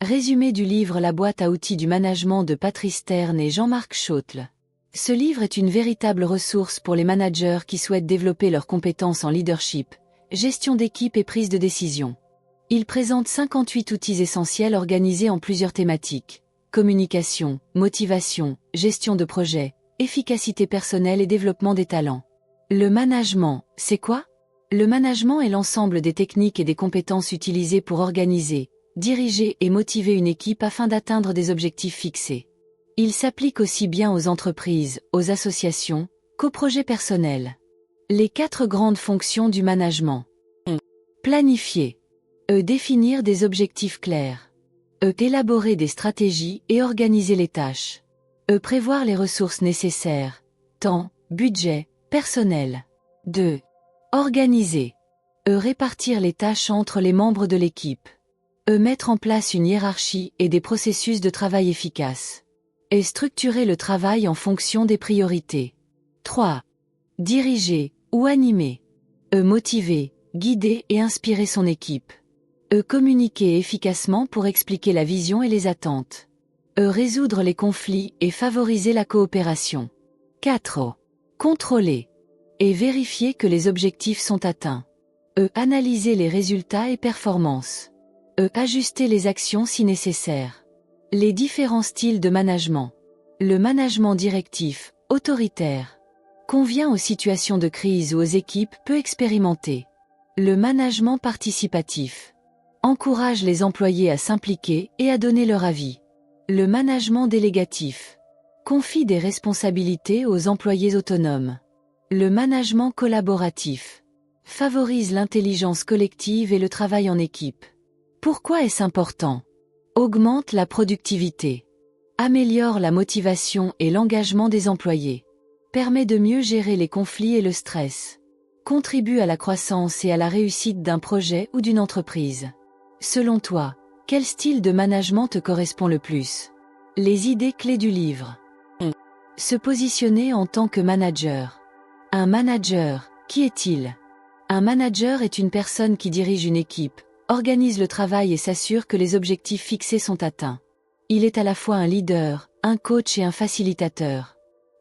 Résumé du livre La boîte à outils du management de Patrice Stern et Jean-Marc Chautle. Ce livre est une véritable ressource pour les managers qui souhaitent développer leurs compétences en leadership, gestion d'équipe et prise de décision. Il présente 58 outils essentiels organisés en plusieurs thématiques: communication, motivation, gestion de projet, efficacité personnelle et développement des talents. Le management, c'est quoi? Le management est l'ensemble des techniques et des compétences utilisées pour organiser, diriger et motiver une équipe afin d'atteindre des objectifs fixés. Il s'applique aussi bien aux entreprises, aux associations, qu'aux projets personnels. Les 4 grandes fonctions du management. Planifier. Définir des objectifs clairs. Élaborer des stratégies et organiser les tâches. Prévoir les ressources nécessaires. Temps, budget, personnel. 2. Organiser. Répartir les tâches entre les membres de l'équipe. Mettre en place une hiérarchie et des processus de travail efficaces. Et structurer le travail en fonction des priorités. 3. Diriger ou animer. Motiver, guider et inspirer son équipe. Communiquer efficacement pour expliquer la vision et les attentes. Résoudre les conflits et favoriser la coopération. 4. Contrôler. Et vérifier que les objectifs sont atteints. Analyser les résultats et performances. Ajuster les actions si nécessaire. Les différents styles de management. Le management directif, autoritaire, convient aux situations de crise ou aux équipes peu expérimentées. Le management participatif encourage les employés à s'impliquer et à donner leur avis. Le management délégatif confie des responsabilités aux employés autonomes. Le management collaboratif favorise l'intelligence collective et le travail en équipe. Pourquoi est-ce important? Augmente la productivité, améliore la motivation et l'engagement des employés, permet de mieux gérer les conflits et le stress, contribue à la croissance et à la réussite d'un projet ou d'une entreprise. Selon toi, quel style de management te correspond le plus? Les idées clés du livre. Se positionner en tant que manager. Un manager, qui est-il? Un manager est une personne qui dirige une équipe, organise le travail et s'assure que les objectifs fixés sont atteints. Il est à la fois un leader, un coach et un facilitateur.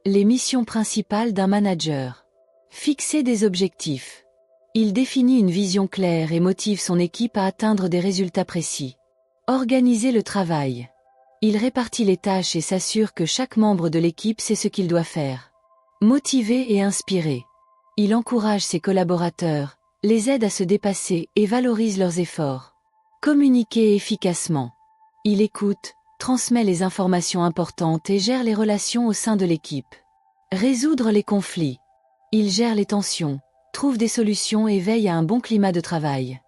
Les missions principales d'un manager. Fixer des objectifs. Il définit une vision claire et motive son équipe à atteindre des résultats précis. Organiser le travail. Il répartit les tâches et s'assure que chaque membre de l'équipe sait ce qu'il doit faire. Motiver et inspirer. Il encourage ses collaborateurs, les aide à se dépasser et valorise leurs efforts. Communiquer efficacement. Il écoute, transmet les informations importantes et gère les relations au sein de l'équipe. Résoudre les conflits. Il gère les tensions, trouve des solutions et veille à un bon climat de travail.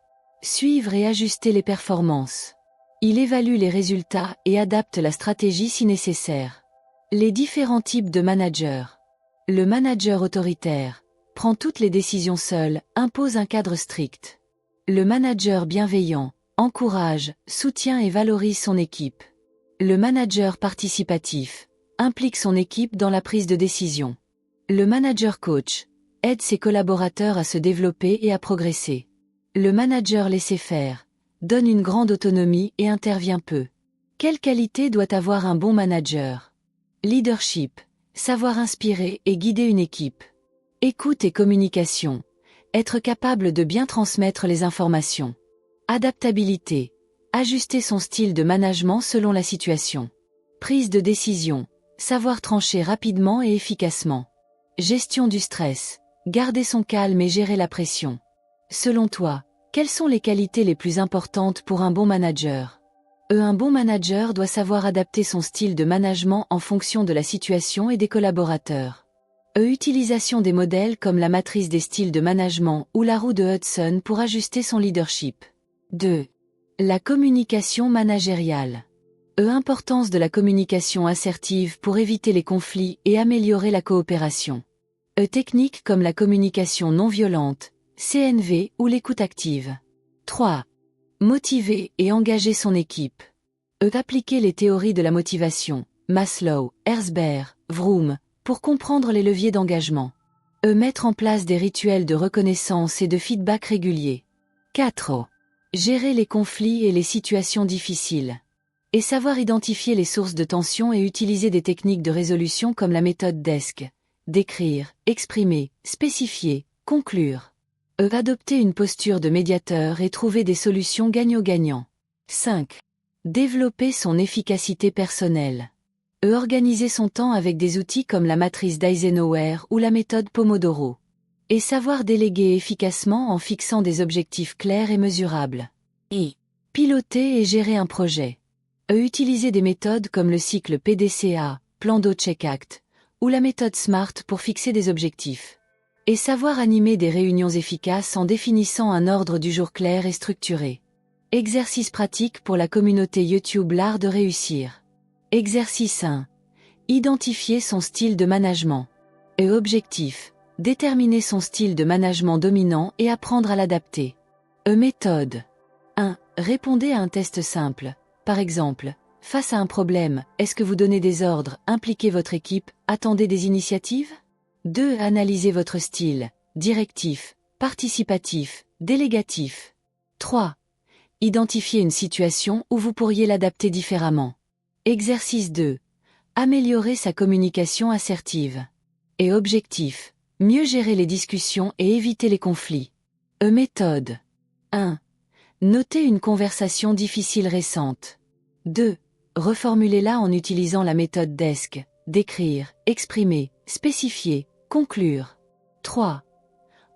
Suivre et ajuster les performances. Il évalue les résultats et adapte la stratégie si nécessaire. Les différents types de managers. Le manager autoritaire prend toutes les décisions seul, impose un cadre strict. Le manager bienveillant encourage, soutient et valorise son équipe. Le manager participatif implique son équipe dans la prise de décision. Le manager coach aide ses collaborateurs à se développer et à progresser. Le manager laisser-faire donne une grande autonomie et intervient peu. Quelle qualité doit avoir un bon manager? Leadership, savoir inspirer et guider une équipe. Écoute et communication, être capable de bien transmettre les informations. Adaptabilité, ajuster son style de management selon la situation. Prise de décision, savoir trancher rapidement et efficacement. Gestion du stress, garder son calme et gérer la pression. Selon toi, quelles sont les qualités les plus importantes pour un bon manager? Un bon manager doit savoir adapter son style de management en fonction de la situation et des collaborateurs. Utilisation des modèles comme la matrice des styles de management ou la roue de Hudson pour ajuster son leadership. 2. La communication managériale. Importance de la communication assertive pour éviter les conflits et améliorer la coopération. Techniques comme la communication non violente, CNV ou l'écoute active. 3. Motiver et engager son équipe. Appliquer les théories de la motivation, Maslow, Herzberg, Vroom, pour comprendre les leviers d'engagement. Mettre en place des rituels de reconnaissance et de feedback réguliers. 4. Gérer les conflits et les situations difficiles. Et savoir identifier les sources de tension et utiliser des techniques de résolution comme la méthode DESC. Décrire, exprimer, spécifier, conclure. Adopter une posture de médiateur et trouver des solutions gagnant-gagnant. 5. Développer son efficacité personnelle. Organiser son temps avec des outils comme la matrice d'Eisenhower ou la méthode Pomodoro. Et savoir déléguer efficacement en fixant des objectifs clairs et mesurables. Piloter et gérer un projet. Utiliser des méthodes comme le cycle PDCA, Plan Do Check Act, ou la méthode SMART pour fixer des objectifs. Et savoir animer des réunions efficaces en définissant un ordre du jour clair et structuré. Exercice pratique pour la communauté YouTube L'Art de réussir. Exercice 1. Identifier son style de management. Et objectif. Déterminer son style de management dominant et apprendre à l'adapter. Méthode. 1. Répondez à un test simple. Par exemple, face à un problème, est-ce que vous donnez des ordres, impliquez votre équipe, attendez des initiatives? 2. Analysez votre style. Directif, participatif, délégatif. 3. Identifiez une situation où vous pourriez l'adapter différemment. Exercice 2. Améliorer sa communication assertive. Et objectif. Mieux gérer les discussions et éviter les conflits. Méthode. 1. Notez une conversation difficile récente. 2. Reformulez-la en utilisant la méthode DESC. Décrire, exprimer, spécifier, conclure. 3.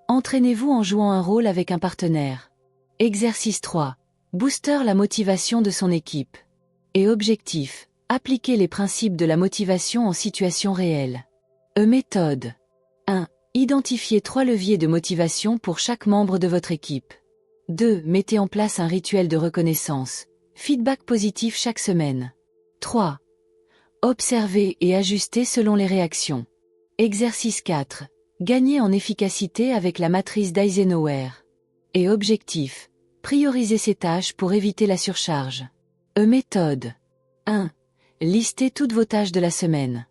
Entraînez-vous en jouant un rôle avec un partenaire. Exercice 3. Booster la motivation de son équipe. Et objectif. Appliquer les principes de la motivation en situation réelle. Méthode. 1. Identifiez 3 leviers de motivation pour chaque membre de votre équipe. 2. Mettez en place un rituel de reconnaissance. Feedback positif chaque semaine. 3. Observez et ajustez selon les réactions. Exercice 4. Gagnez en efficacité avec la matrice d'Eisenhower. Et objectif. Priorisez ces tâches pour éviter la surcharge. Méthode. 1. Listez toutes vos tâches de la semaine.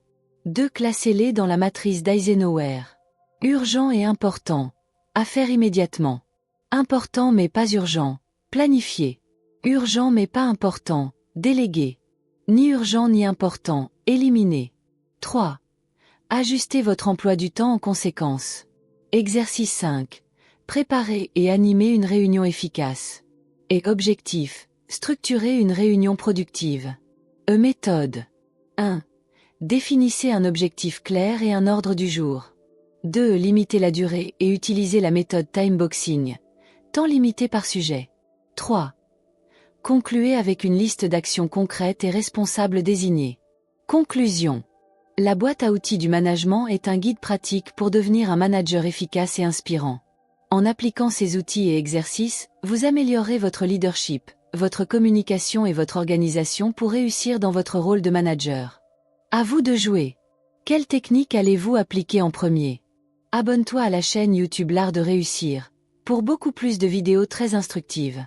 2. Classez-les dans la matrice d'Eisenhower. Urgent et important. À faire immédiatement. Important mais pas urgent. Planifié. Urgent mais pas important. Délégué. Ni urgent ni important. Éliminé. 3. Ajustez votre emploi du temps en conséquence. Exercice 5. Préparez et animez une réunion efficace. Et objectif. Structurez une réunion productive. Méthode. 1. Définissez un objectif clair et un ordre du jour. 2. Limitez la durée et utilisez la méthode timeboxing. Temps limité par sujet. 3. Concluez avec une liste d'actions concrètes et responsables désignés. Conclusion. La boîte à outils du management est un guide pratique pour devenir un manager efficace et inspirant. En appliquant ces outils et exercices, vous améliorerez votre leadership, votre communication et votre organisation pour réussir dans votre rôle de manager. À vous de jouer. Quelle technique allez-vous appliquer en premier? Abonne-toi à la chaîne YouTube L'Art de réussir, pour beaucoup plus de vidéos très instructives.